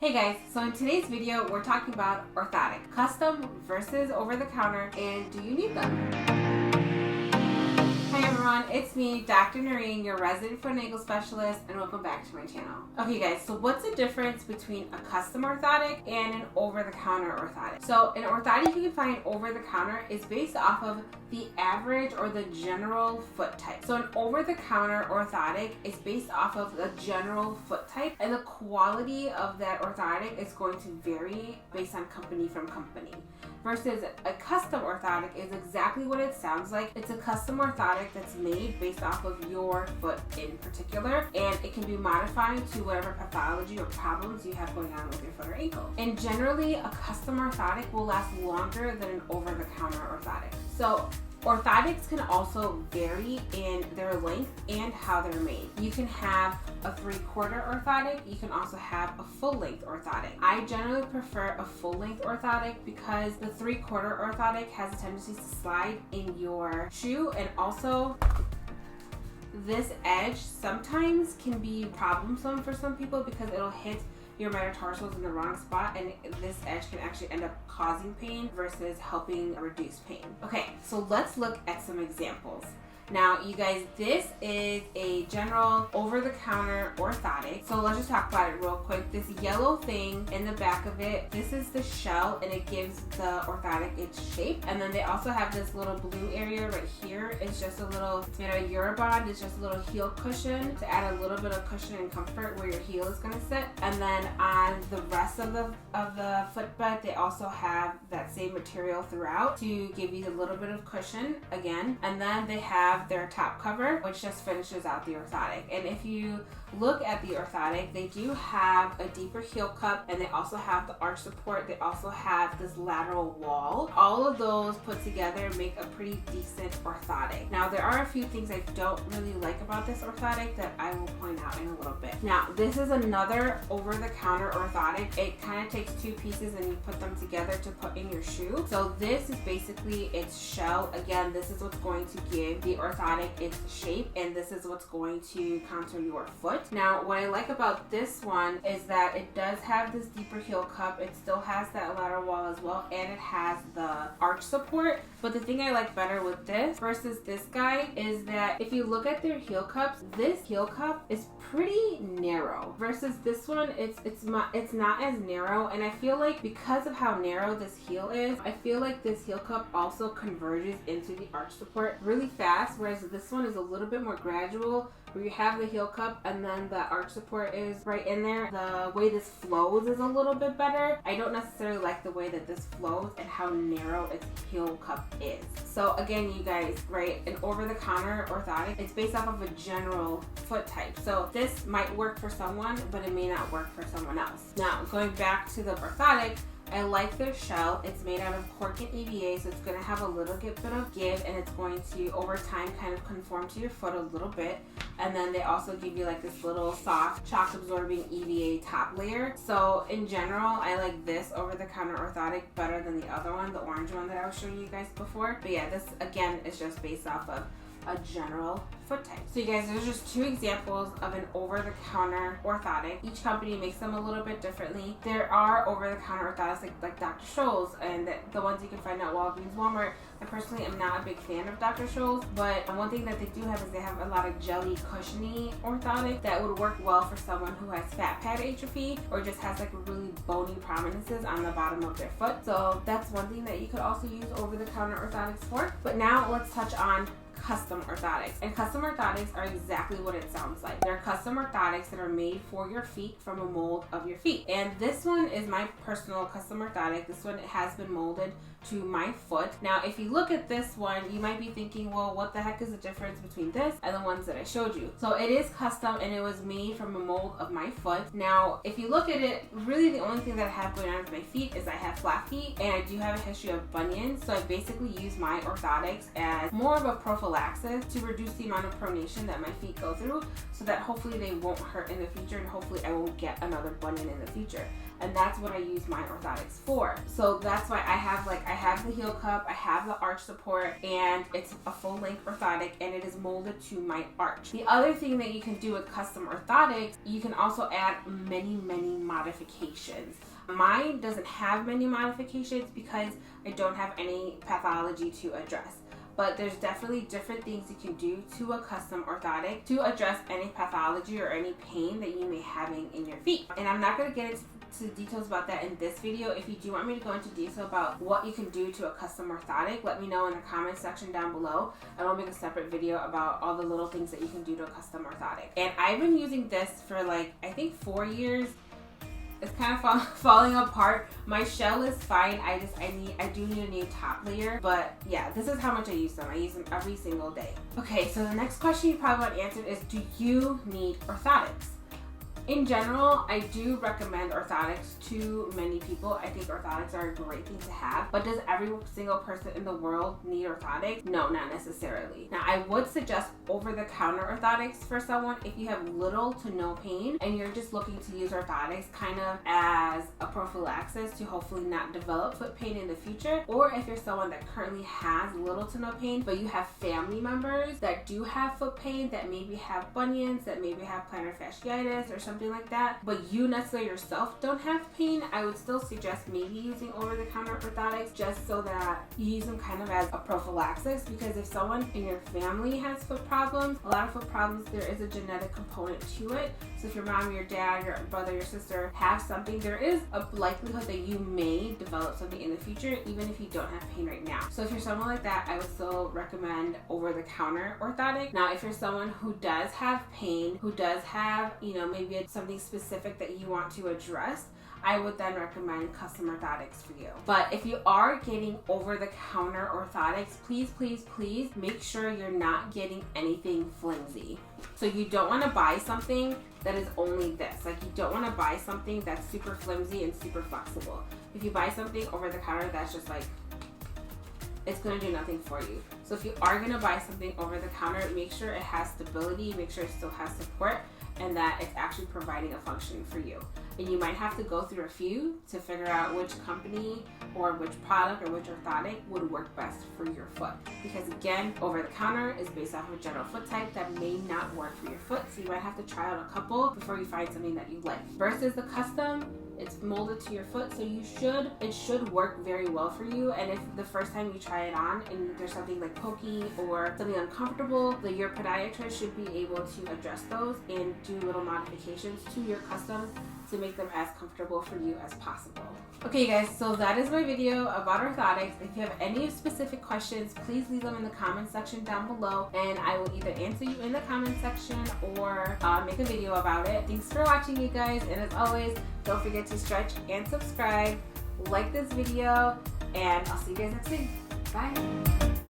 Hey guys, so in today's video, we're talking about orthotic, custom versus over-the-counter, and do you need them? Hi everyone, it's me, Dr. Nooreen, your resident foot and ankle specialist, and welcome back to my channel. Okay guys, so what's the difference between a custom orthotic and an over-the-counter orthotic? So an orthotic you can find over-the-counter is based off of the average or the general foot type. So an over-the-counter orthotic is based off of the general foot type, and the quality of that orthotic is going to vary based on company from company. Versus a custom orthotic is exactly what it sounds like. It's a custom orthotic that's made based off of your foot in particular, and it can be modified to whatever pathology or problems you have going on with your foot or ankle. And generally, a custom orthotic will last longer than an over-the-counter orthotic. So orthotics can also vary in their length and how they're made. You can have a 3/4 orthotic, you can also have a full-length orthotic. I generally prefer a full-length orthotic because the 3/4 orthotic has a tendency to slide in your shoe, and also this edge sometimes can be problemsome for some people because it'll hit your metatarsals in the wrong spot, and this edge can actually end up causing pain versus helping reduce pain. Okay, so let's look at some examples. Now, you guys, this is a general over-the-counter orthotic. So let's just talk about it real quick. This yellow thing in the back of it, this is the shell, and it gives the orthotic its shape. And then they also have this little blue area right here. It's just a little, it's made of Eurobond. It's just a little heel cushion to add a little bit of cushion and comfort where your heel is going to sit. And then on the rest of the footbed, they also have that same material throughout to give you a little bit of cushion again. And then they have their top cover, which just finishes out the orthotic. And if you look at the orthotic, they do have a deeper heel cup, and they also have the arch support. They also have this lateral wall. All of those put together make a pretty decent orthotic. Now, there are a few things I don't really like about this orthotic that I will point out in a little bit. Now, this is another over-the-counter orthotic. It kind of takes two pieces and you put them together to put in your shoe. So this is basically its shell. Again, this is what's going to give the orthotic its shape, and this is what's going to contour your foot. Now, what I like about this one is that it does have this deeper heel cup. It still has that lateral wall as well, and it has the arch support. But the thing I like better with this versus this guy is that if you look at their heel cups, this heel cup is pretty narrow versus this one. It's not as narrow, and I feel like because of how narrow this heel is, I feel like this heel cup also converges into the arch support really fast, whereas this one is a little bit more gradual, where you have the heel cup and then the arch support is right in there. The way this flows is a little bit better. I don't necessarily like the way that this flows and how narrow its heel cup is. So again, you guys, right, an over-the-counter orthotic, it's based off of a general foot type. So this might work for someone, but it may not work for someone else. Now, going back to the orthotic, I like their shell. It's made out of cork and EVA, so it's going to have a little bit of give, and it's going to, over time, kind of conform to your foot a little bit. And then they also give you like this little soft, shock-absorbing EVA top layer. So in general, I like this over-the-counter orthotic better than the other one, the orange one that I was showing you guys before. But yeah, this, again, is just based off of a general foot type. So you guys, there's just two examples of an over-the-counter orthotic. Each company makes them a little bit differently. There are over-the-counter orthotics like Dr. Scholl's, and the ones you can find at Walgreens, Walmart. I personally am not a big fan of Dr. Scholl's, but one thing that they do have is they have a lot of jelly, cushiony orthotic that would work well for someone who has fat pad atrophy or just has like really bony prominences on the bottom of their foot. So that's one thing that you could also use over-the-counter orthotics for. But now let's touch on custom orthotics. And custom orthotics are exactly what it sounds like. They're custom orthotics that are made for your feet from a mold of your feet. And this one is my personal custom orthotic. This one has been molded to my foot. Now, if you look at this one, you might be thinking, well, what the heck is the difference between this and the ones that I showed you? So it is custom, and it was made from a mold of my foot. Now, if you look at it, really the only thing that I have going on with my feet is I have flat feet, and I do have a history of bunions. So I basically use my orthotics as more of a prophylactic prophylaxis to reduce the amount of pronation that my feet go through, so that hopefully they won't hurt in the future, and hopefully I won't get another bunion in the future. And that's what I use my orthotics for. So that's why I have the heel cup, I have the arch support, and it's a full length orthotic, and it is molded to my arch. The other thing that you can do with custom orthotics, you can also add many modifications. Mine doesn't have many modifications because I don't have any pathology to address. But there's definitely different things you can do to a custom orthotic to address any pathology or any pain that you may having in your feet. And I'm not going to get into details about that in this video. If you do want me to go into detail about what you can do to a custom orthotic, let me know in the comment section down below, and I'll make a separate video about all the little things that you can do to a custom orthotic. And I've been using this for like, I think 4 years. It's kind of falling apart. My shell is fine. I do need a new top layer. But yeah, this is how much I use them. I use them every single day. Okay, so the next question you probably want answered is, do you need orthotics? In general, I do recommend orthotics to many people. I think orthotics are a great thing to have, but does every single person in the world need orthotics? No, not necessarily. Now, I would suggest over-the-counter orthotics for someone if you have little to no pain and you're just looking to use orthotics kind of as a prophylaxis to hopefully not develop foot pain in the future, or if you're someone that currently has little to no pain, but you have family members that do have foot pain, that maybe have bunions, that maybe have plantar fasciitis or something like that, but you necessarily yourself don't have pain, I would still suggest maybe using over-the-counter orthotics just so that you use them kind of as a prophylaxis, because if someone in your family has foot problems, a lot of foot problems, there is a genetic component to it. So if your mom, your dad, your brother, your sister have something, there is a likelihood that you may develop something in the future, even if you don't have pain right now. So if you're someone like that, I would still recommend over-the-counter orthotic. Now, if you're someone who does have pain, who does have, maybe something specific that you want to address, I would then recommend custom orthotics for you. But if you are getting over-the-counter orthotics, please make sure you're not getting anything flimsy. So you don't want to buy something that is only this. Like, you don't want to buy something that's super flimsy and super flexible. If you buy something over-the-counter that's just like, it's going to do nothing for you. So if you are going to buy something over-the-counter, make sure it has stability, make sure it still has support, and that it's actually providing a function for you. And you might have to go through a few to figure out which company or which product or which orthotic would work best for your foot. Because again, over the counter is based off of a general foot type that may not work for your foot, so you might have to try out a couple before you find something that you like. Versus the custom, it's molded to your foot, so it should work very well for you. And if the first time you try it on and there's something like pokey or something uncomfortable, your podiatrist should be able to address those and do little modifications to your custom to make them as comfortable for you as possible. Okay guys, so that is my video about orthotics. If you have any specific questions, please leave them in the comment section down below, and I will either answer you in the comment section or make a video about it. Thanks for watching, you guys, and as always, don't forget to stretch and subscribe, like this video, and I'll see you guys next week. Bye!